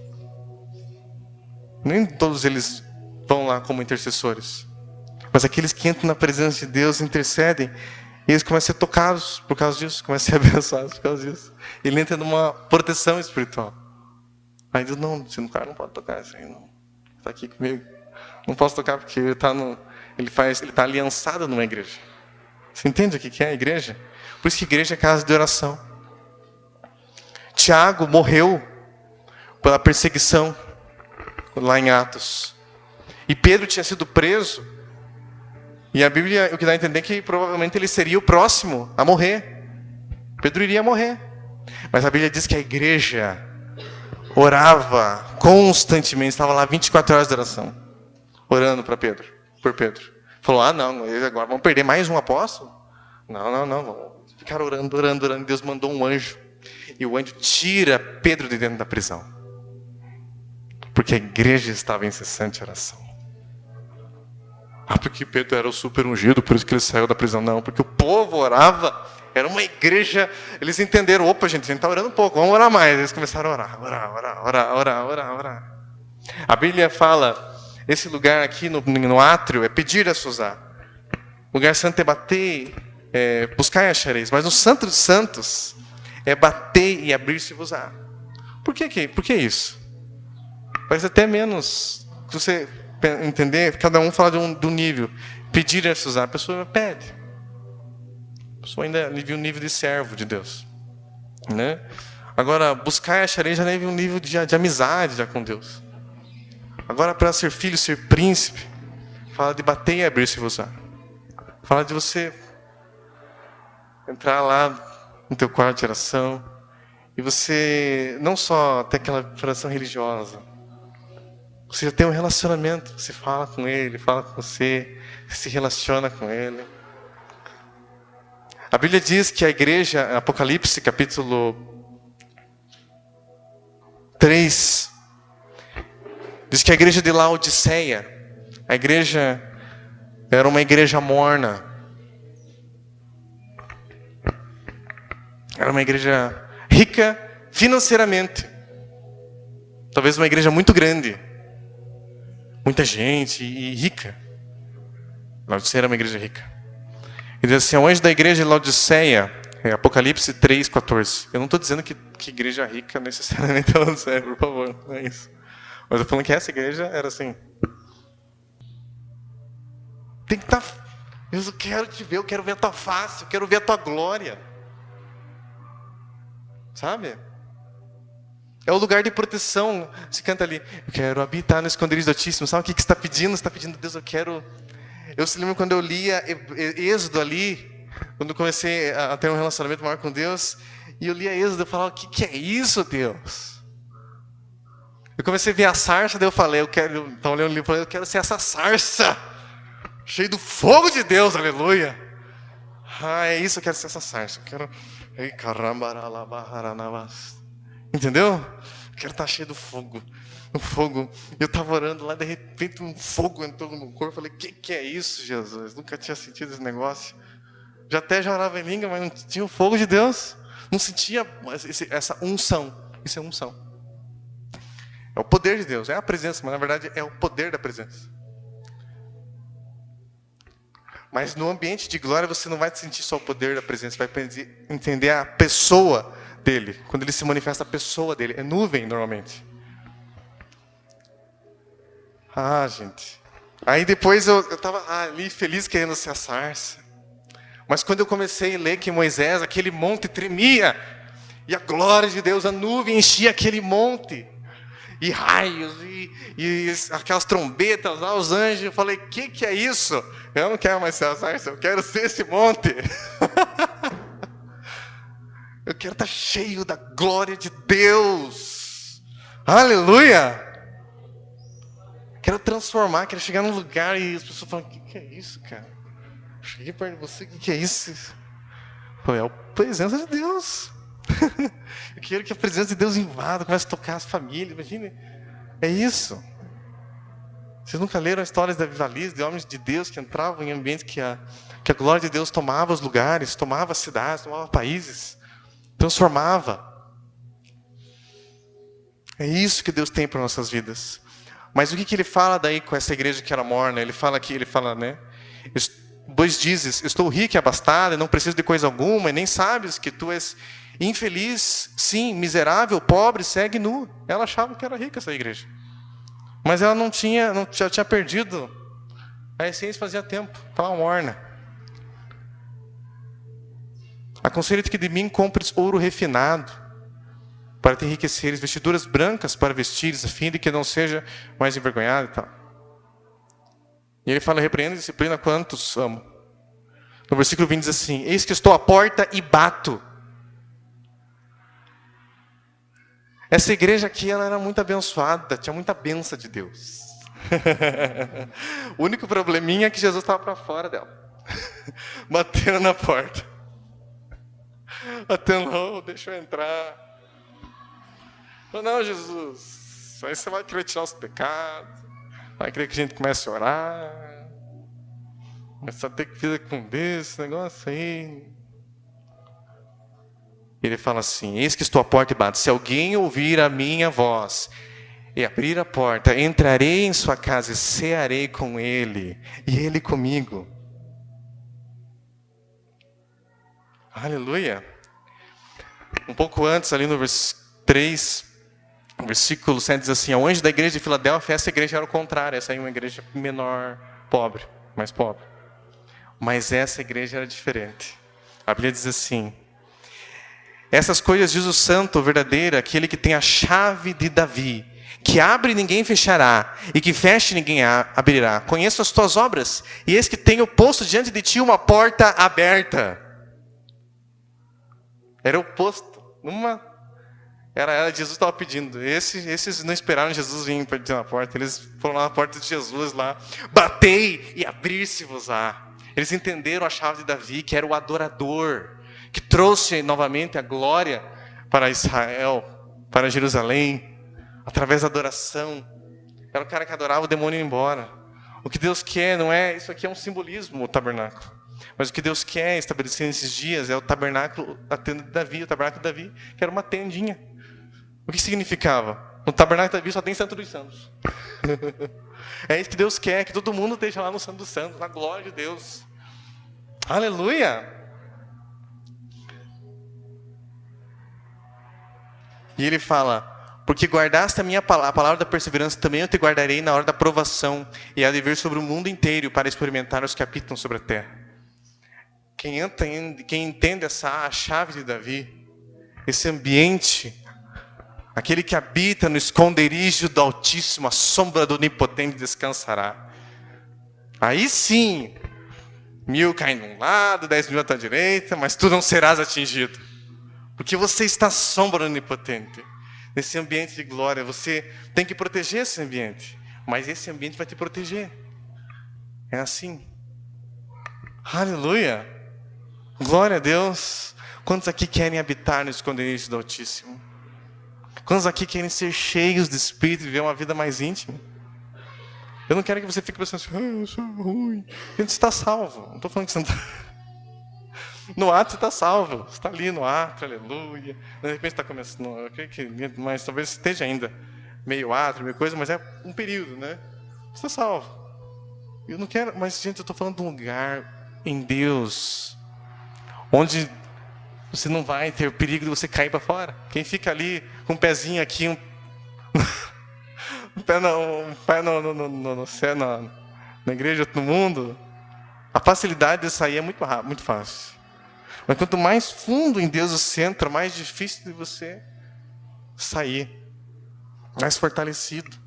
Nem todos eles vão lá como intercessores. Mas aqueles que entram na presença de Deus, intercedem, e eles começam a ser tocados por causa disso, começam a ser abençoados por causa disso. Ele entra numa proteção espiritual. Aí Deus, não, esse cara não pode tocar isso aí, não. Está aqui comigo. Não posso tocar porque ele está aliançado numa igreja. Você entende o que é a igreja? Por isso que a igreja é casa de oração. Tiago morreu pela perseguição lá em Atos. E Pedro tinha sido preso. E a Bíblia, o que dá a entender é que provavelmente ele seria o próximo a morrer. Pedro iria morrer. Mas a Bíblia diz que a igreja orava constantemente, estava lá 24 horas de oração, orando por Pedro. Falou, não, agora vamos perder mais um apóstolo? Não, vamos ficar orando. Deus mandou um anjo. E o anjo tira Pedro de dentro da prisão. Porque a igreja estava em incessante oração. Porque Pedro era o super ungido, por isso que ele saiu da prisão. Não, porque o povo orava. Era uma igreja. Eles entenderam, opa, gente, a gente está orando um pouco, vamos orar mais. Eles começaram a orar. A Bíblia fala, esse lugar aqui no átrio é pedir a Suzá. O lugar santo é bater, buscar e achareis. Mas no Santo dos Santos é bater e abrir-se-vos-á. Por que isso? Parece até menos, se você entender, cada um fala de um nível. Pedir a Suzá, a pessoa pede. A pessoa ainda vive um nível de servo de Deus, né? Agora, buscar e acharei já vive um nível de amizade já com Deus. Agora, para ser filho, ser príncipe, fala de bater e abrir-se-vos-á. Fala de você entrar lá no teu quarto de oração e você não só ter aquela oração religiosa, você já tem um relacionamento, você fala com Ele, fala com você, se relaciona com Ele. A Bíblia diz que a igreja, Apocalipse, capítulo 3, diz que a igreja de Laodiceia, a igreja era uma igreja morna. Era uma igreja rica financeiramente. Talvez uma igreja muito grande. Muita gente e rica. Laodiceia era uma igreja rica. E diz assim, o anjo da igreja de Laodiceia, Apocalipse 3:14. Eu não estou dizendo que igreja rica necessariamente é Laodiceia, por favor, não é isso. Mas eu estou falando que essa igreja era assim. Tem que estar... Deus, eu quero te ver, eu quero ver a tua face, eu quero ver a tua glória. Sabe? É o lugar de proteção. Se canta ali, eu quero habitar no esconderijo do Altíssimo. Sabe o que você está pedindo? Você está pedindo, Deus, eu quero... Eu se lembro quando eu lia Êxodo ali, quando eu comecei a ter um relacionamento maior com Deus, e eu lia Êxodo, eu falava, o que é isso, Deus? Eu comecei a ver a sarça, daí eu falei, estava lendo o livro, eu quero ser essa sarça, cheio do fogo de Deus, aleluia. É isso, eu quero ser essa sarça, eu quero... Entendeu? Eu quero estar cheio do fogo. Um fogo. Eu estava orando lá, de repente um fogo entrou no meu corpo. Eu falei, que é isso, Jesus? Nunca tinha sentido esse negócio. Já orava em língua, mas não tinha o fogo de Deus. Não sentia essa unção. Isso é unção. É o poder de Deus. É a presença, mas na verdade é o poder da presença. Mas no ambiente de glória você não vai sentir só o poder da presença. Você vai entender a pessoa dele. Quando ele se manifesta, a pessoa dele. É nuvem, normalmente. Gente. Aí depois eu estava ali feliz querendo ser a sarça. Mas quando eu comecei a ler que Moisés, aquele monte tremia. E a glória de Deus, a nuvem enchia aquele monte. E raios, e aquelas trombetas lá, os anjos. Eu falei, que é isso? Eu não quero mais ser a sarça, eu quero ser esse monte. Eu quero estar cheio da glória de Deus. Aleluia! Quero transformar, quero chegar num lugar e as pessoas falam, que é isso, cara? Eu cheguei perto de você, que é isso? Eu falei, é a presença de Deus. Eu quero que a presença de Deus invada, comece a tocar as famílias, imagine. É isso. Vocês nunca leram histórias de avivalistas, de homens de Deus que entravam em ambientes que a glória de Deus tomava os lugares, tomava as cidades, tomava países, transformava. É isso que Deus tem para nossas vidas. Mas o que ele fala daí com essa igreja que era morna? Ele fala, né? Pois dizes, estou rico e abastado, e não preciso de coisa alguma, e nem sabes que tu és infeliz, sim, miserável, pobre, cego e nu. Ela achava que era rica essa igreja. Mas ela já tinha perdido a essência fazia tempo, estava morna. Aconselho-te que de mim compres ouro refinado, para te enriqueceres, vestiduras brancas para vestires, a fim de que não seja mais envergonhado e tal. E ele fala, repreenda e disciplina quantos amo. No versículo 20 diz assim, eis que estou à porta e bato. Essa igreja aqui, ela era muito abençoada, tinha muita bênção de Deus. O único probleminha é que Jesus estava para fora dela. Batendo na porta. Batendo, oh, deixa eu entrar. Não, Jesus, aí você vai querer tirar os pecados, vai querer que a gente comece a orar, mas só ter que fazer com Deus, esse negócio aí. Ele fala assim, eis que estou à porta e bato, se alguém ouvir a minha voz e abrir a porta, entrarei em sua casa e cearei com ele, e ele comigo. Aleluia. Um pouco antes, ali no versículo 3, o versículo 7 diz assim, ao anjo da igreja de Filadélfia, essa igreja era o contrário, essa aí é uma igreja menor, pobre, mais pobre. Mas essa igreja era diferente. A Bíblia diz assim, essas coisas diz o santo, o verdadeiro, aquele que tem a chave de Davi, que abre e ninguém fechará, e que fecha e ninguém abrirá. Conheço as tuas obras, e eis que tenho posto diante de ti uma porta aberta. Era o posto, Era Jesus estava pedindo. Esses não esperaram Jesus vir para na porta. Eles foram lá na porta de Jesus lá. Batei e abrir-se-vos-á. Eles entenderam a chave de Davi, que era o adorador, que trouxe novamente a glória para Israel, para Jerusalém, através da adoração. Era o cara que adorava o demônio ir embora. O que Deus quer não é... Isso aqui é um simbolismo, o tabernáculo. Mas o que Deus quer estabelecer nesses dias é o tabernáculo, a tenda de Davi, o tabernáculo de Davi, que era uma tendinha. O que significava? No tabernáculo de Davi só tem Santo dos Santos. É isso que Deus quer, que todo mundo esteja lá no Santo dos Santos, na glória de Deus. Aleluia! E ele fala, porque guardaste a palavra da perseverança, também eu te guardarei na hora da provação, e há de vir sobre o mundo inteiro para experimentar os que habitam sobre a terra. Quem entende essa chave de Davi, esse ambiente, aquele que habita no esconderijo do Altíssimo, a sombra do Onipotente descansará. Aí sim, 1000 caem de um lado, 10.000 à tua direita, mas tu não serás atingido. Porque você está à sombra do Onipotente. Nesse ambiente de glória, você tem que proteger esse ambiente. Mas esse ambiente vai te proteger. É assim. Aleluia. Glória a Deus. Quantos aqui querem habitar no esconderijo do Altíssimo? Quantos aqui querem ser cheios de Espírito e viver uma vida mais íntima? Eu não quero que você fique pensando assim, eu sou ruim. A gente está salvo. Não estou falando que você não está... No ato você está salvo. Você está ali no ato, aleluia. De repente está começando, eu creio que, mas talvez esteja ainda meio ato, meio coisa, mas é um período, né? Você está salvo. Eu não quero, mas gente, eu estou falando de um lugar em Deus, onde você não vai ter o perigo de você cair para fora. Quem fica ali com um pezinho aqui, um pé no céu, na igreja, no mundo, a facilidade de sair é muito rápido, muito fácil. Mas quanto mais fundo em Deus você entra, mais difícil de você sair. Mais fortalecido.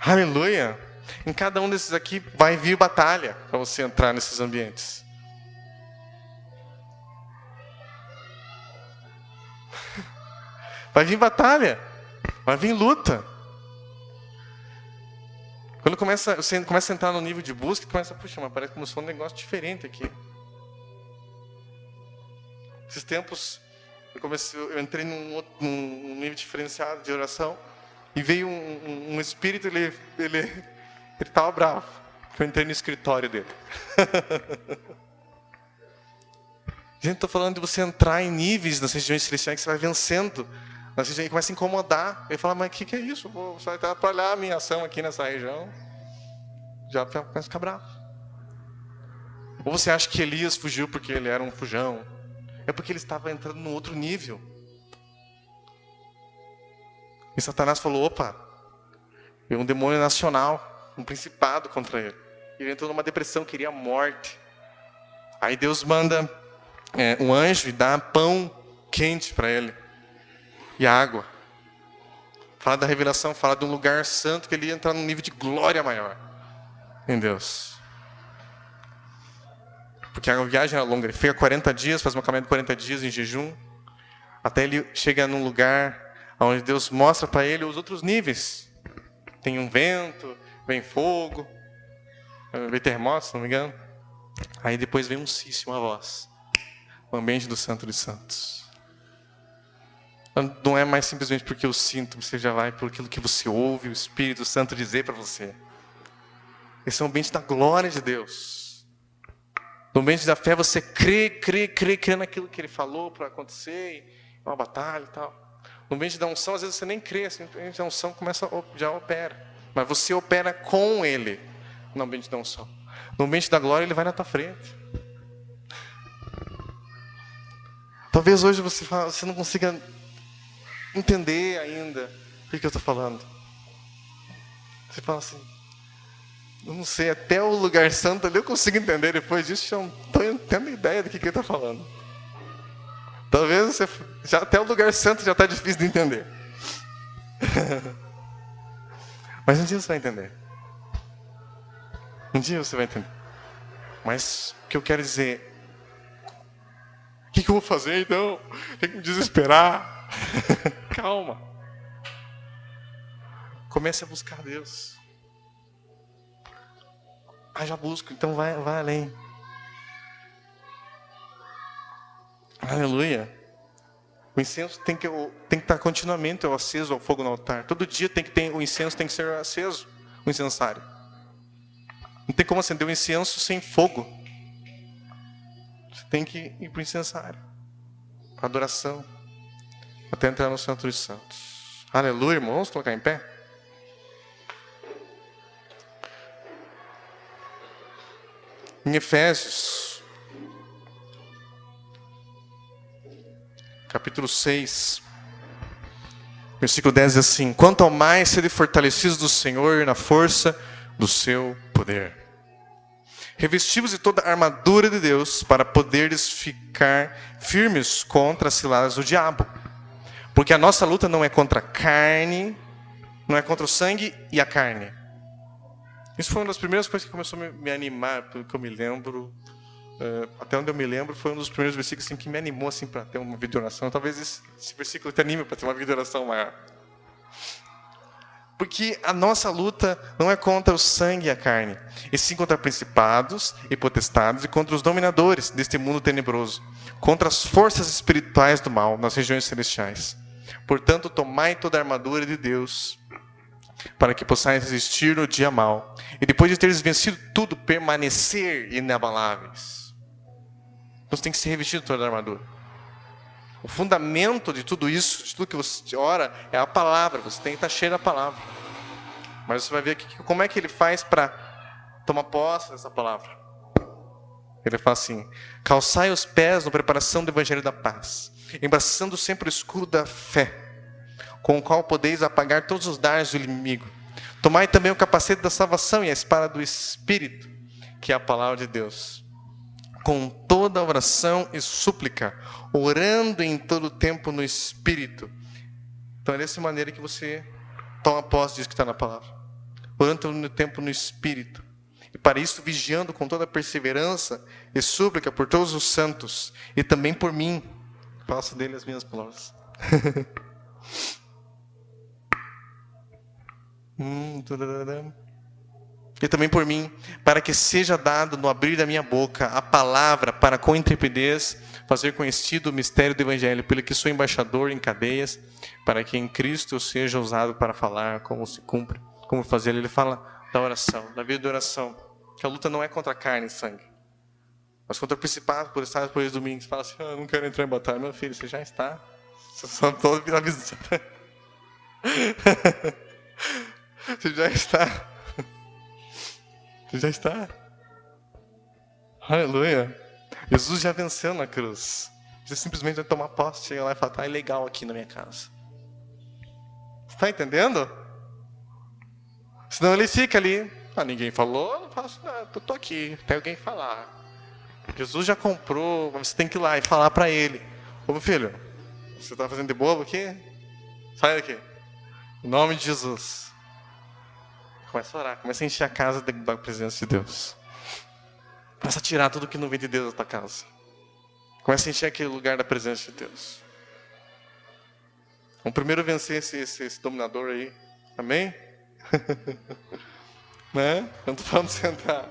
Aleluia! Em cada um desses aqui vai vir batalha para você entrar nesses ambientes. Vai vir batalha. Vai vir luta. Quando você começa a entrar no nível de busca, começa a, puxa, mas parece como se fosse um negócio diferente aqui. Esses tempos, eu entrei num nível diferenciado de oração, e veio um espírito, ele estava bravo. Eu entrei no escritório dele. Gente, estou falando de você entrar em níveis nas regiões celestiais que você vai vencendo. Nas regiões que começa a incomodar. Ele fala, mas o que é isso? Você vai atrapalhar a minha ação aqui nessa região. Já começa a ficar bravo. Ou você acha que Elias fugiu porque ele era um fujão? É porque ele estava entrando num outro nível. E Satanás falou, opa, veio um demônio nacional, um principado contra ele. Ele entrou numa depressão, queria morte. Aí Deus manda um anjo e dá pão quente para ele. E a água. Fala da revelação, fala de um lugar santo que ele ia entrar num nível de glória maior em Deus. Porque a viagem era longa. Ele fica 40 dias, faz uma caminhada de 40 dias em jejum. Até ele chega num lugar onde Deus mostra para ele os outros níveis. Tem um vento, vem fogo, vem terremoto, se não me engano. Aí depois vem um cisne, uma voz. O ambiente do Santo dos Santos. Não é mais simplesmente porque eu sinto, você já vai por aquilo que você ouve o Espírito Santo dizer para você. Esse é o ambiente da glória de Deus. No ambiente da fé você crê naquilo que Ele falou para acontecer, é uma batalha e tal. No ambiente da unção, às vezes você nem crê, assim, no ambiente da unção já opera. Mas você opera com Ele no ambiente da unção. No ambiente da glória, Ele vai na tua frente. Talvez hoje você não consiga entender ainda o que eu estou falando. Você fala assim, eu não sei, até o lugar santo ali eu consigo entender, depois disso eu não estou tendo ideia do que ele está falando. Talvez já até o lugar santo já está difícil de entender. Mas um dia você vai entender. Um dia você vai entender. Mas o que eu quero dizer, o que eu vou fazer então? Tem que me desesperar. Calma. Comece a buscar Deus. Já busco, então vai além. Aleluia. O incenso tem que estar continuamente aceso ao fogo no altar. Todo dia o incenso tem que ser aceso, o incensário. Não tem como acender o incenso sem fogo. Você tem que ir para o incensário, para adoração, até entrar no Santo dos Santos. Aleluia, irmãos. Vamos colocar em pé? Em Efésios, capítulo 6, versículo 10 diz assim: quanto ao mais sede fortalecidos do Senhor na força do seu poder, revestivos de toda a armadura de Deus, para poderes ficar firmes contra as ciladas do diabo. Porque a nossa luta não é contra a carne, não é contra o sangue e a carne. Isso foi uma das primeiras coisas que começou a me animar, pelo que eu me lembro. Até onde eu me lembro, foi um dos primeiros versículos assim, que me animou assim, para ter uma vida de oração. Talvez esse versículo te anime para ter uma vida de oração maior. Porque a nossa luta não é contra o sangue e a carne, e sim contra principados e potestades e contra os dominadores deste mundo tenebroso, contra as forças espirituais do mal nas regiões celestiais. Portanto, tomai toda a armadura de Deus, para que possais resistir no dia mau, e depois de teres vencido tudo, permanecer inabaláveis. Então você tem que se revestir de toda a armadura. O fundamento de tudo isso, de tudo que você ora, é a palavra. Você tem que estar cheio da palavra. Mas você vai ver aqui como é que ele faz para tomar posse dessa palavra. Ele fala assim: calçai os pés na preparação do evangelho da paz, embraçando sempre o escudo da fé, com o qual podeis apagar todos os dardos do inimigo. Tomai também o capacete da salvação e a espada do Espírito, que é a palavra de Deus, com toda oração e súplica, orando em todo tempo no Espírito. Então é dessa maneira que você toma posse disso que está na palavra. Orando todo tempo no Espírito. E para isso vigiando com toda perseverança e súplica por todos os santos, e também por mim. Faço dele as minhas palavras. E também por mim, para que seja dado no abrir da minha boca a palavra, para com intrepidez fazer conhecido o mistério do Evangelho, pelo que sou embaixador em cadeias, para que em Cristo eu seja usado para falar como se cumpre, como fazer. Ele fala da oração, da vida de oração, que a luta não é contra a carne e sangue, mas contra o principado, por estar por esses domingos. Você fala assim: eu não quero entrar em batalha. Meu filho, você já está. Você só estou avisando. Você já está. Você já está. Aleluia. Jesus já venceu na cruz. Você simplesmente vai tomar posse, chega lá e fala: tá, é legal aqui na minha casa. Você está entendendo? Senão ele fica ali: ninguém falou, não faço nada, eu estou aqui, tem alguém falar. Jesus já comprou, você tem que ir lá e falar para ele: ô meu filho, Você está fazendo de bobo aqui? Sai daqui. Em nome de Jesus. Começa a orar, começa a encher a casa da presença de Deus. Começa a tirar tudo que não vem de Deus da tua casa. Começa a encher aquele lugar da presença de Deus. Vamos primeiro vencer esse dominador aí. Amém? Né? Eu não estou falando de você entrar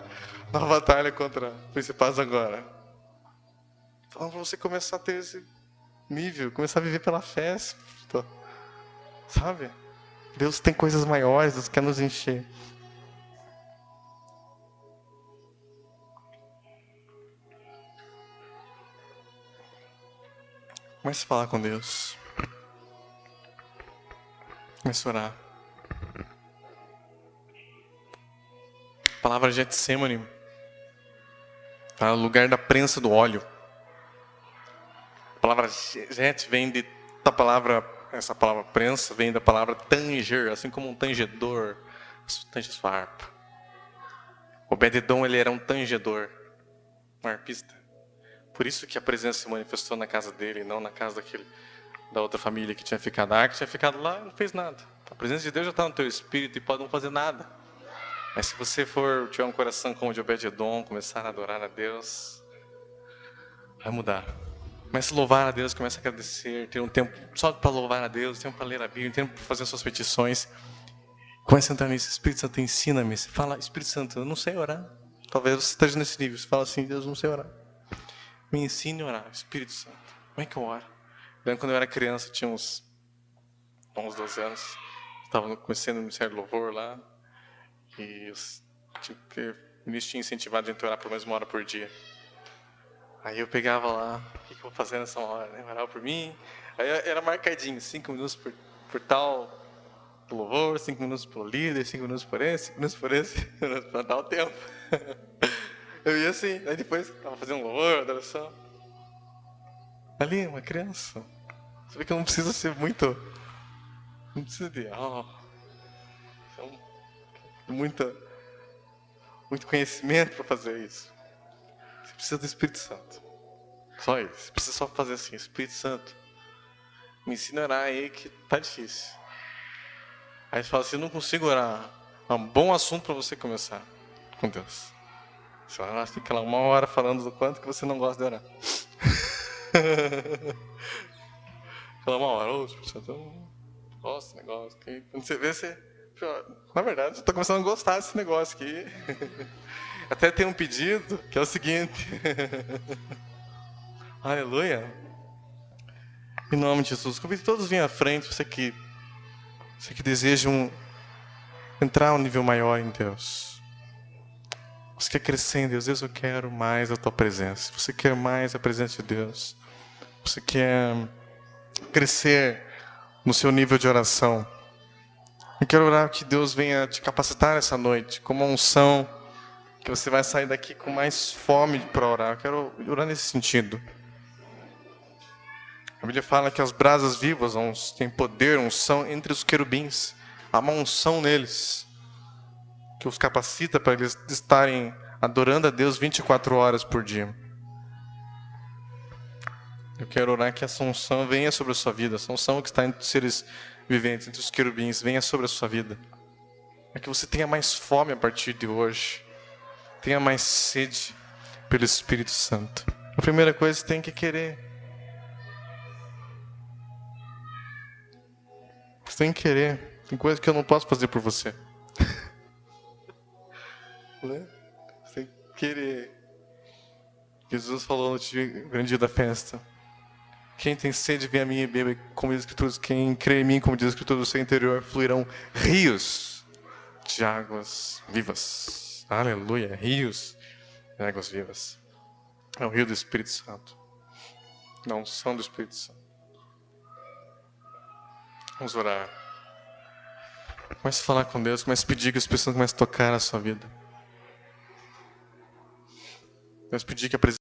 na batalha contra principados agora. Estou falando para você começar a ter esse nível, começar a viver pela fé. Sabe? Deus tem coisas maiores, Deus quer nos encher. Comece a falar com Deus. Comece a orar. A palavra Getsemane, tá? O lugar da prensa do óleo. A palavra jet vem da palavra, essa palavra prensa vem da palavra tanger, assim como um tangedor, tange sua harpa. Obed-edom, ele era um tangedor, um arpista. Por isso que a presença se manifestou na casa dele, não na casa da outra família que tinha ficado. A arca tinha ficado lá e não fez nada. A presença de Deus já está no teu espírito e pode não fazer nada. Mas se você tiver um coração como o de Obed-edom, começar a adorar a Deus, vai mudar. Comece a louvar a Deus, comece a agradecer, ter um tempo só para louvar a Deus, tempo para ler a Bíblia, tempo para fazer as suas petições. Comece a entrar nisso. Espírito Santo, ensina-me. Você fala, Espírito Santo, eu não sei orar. Talvez você esteja nesse nível. Você fala assim, Deus, não sei orar. Me ensine a orar, Espírito Santo. Como é que eu oro? Lembro quando eu era criança, tinha uns 11, 12 anos. Estava começando no Ministério do Louvor lá. E o ministro tinha incentivado a gente a orar por mais 1 hora por dia. Aí eu pegava lá, o que eu vou fazer nessa hora? Né? Orava por mim. Aí era marcadinho, 5 minutos por tal louvor, 5 minutos pelo líder, 5 minutos por esse, 5 minutos por esse, para dar o tempo. Eu ia assim, aí depois estava fazendo louvor, adoração. Ali, uma criança. Você vê que não precisa ser muito. Não precisa de. Muito conhecimento para fazer isso. Você precisa do Espírito Santo. Só isso. Você precisa só fazer assim, Espírito Santo, me ensina a orar aí que tá difícil. Aí você fala assim, eu não consigo orar. É um bom assunto para você começar com Deus. Você vai lá, fica lá 1 hora falando do quanto que você não gosta de orar. Fala 1 hora, ô Espírito Santo, eu gosto desse negócio aqui. Quando você vê, na verdade, eu estou começando a gostar desse negócio aqui. Até tem um pedido, que é o seguinte. Aleluia. Em nome de Jesus, convido todos a virem à frente, você que deseja entrar a um nível maior em Deus. Você quer crescer em Deus. Deus, eu quero mais a tua presença. Você quer mais a presença de Deus. Você quer crescer no seu nível de oração. Eu quero orar que Deus venha te capacitar essa noite, com uma unção, que você vai sair daqui com mais fome para orar. Eu quero orar nesse sentido. A Bíblia fala que as brasas vivas têm poder, unção entre os querubins. Há uma unção neles, que os capacita para eles estarem adorando a Deus 24 horas por dia. Eu quero orar que essa unção venha sobre a sua vida. Essa unção que está entre os seres viventes, entre os querubins, venha sobre a sua vida. É que você tenha mais fome a partir de hoje. Tenha mais sede pelo Espírito Santo. A primeira coisa, você tem que querer. Você tem que querer. Tem coisa que eu não posso fazer por você. Né? Você tem que querer. Jesus falou no grande dia da festa. Quem tem sede, vem a mim e beba, como diz a Escritura. Quem crê em mim, como diz a Escritura, do seu interior fluirão rios de águas vivas. Aleluia, rios de águas vivas. É o rio do Espírito Santo. Da unção do Espírito Santo. Vamos orar. Comece a falar com Deus, comece a pedir que o Espírito Santo comece a tocar a sua vida. Comece a pedir que a presença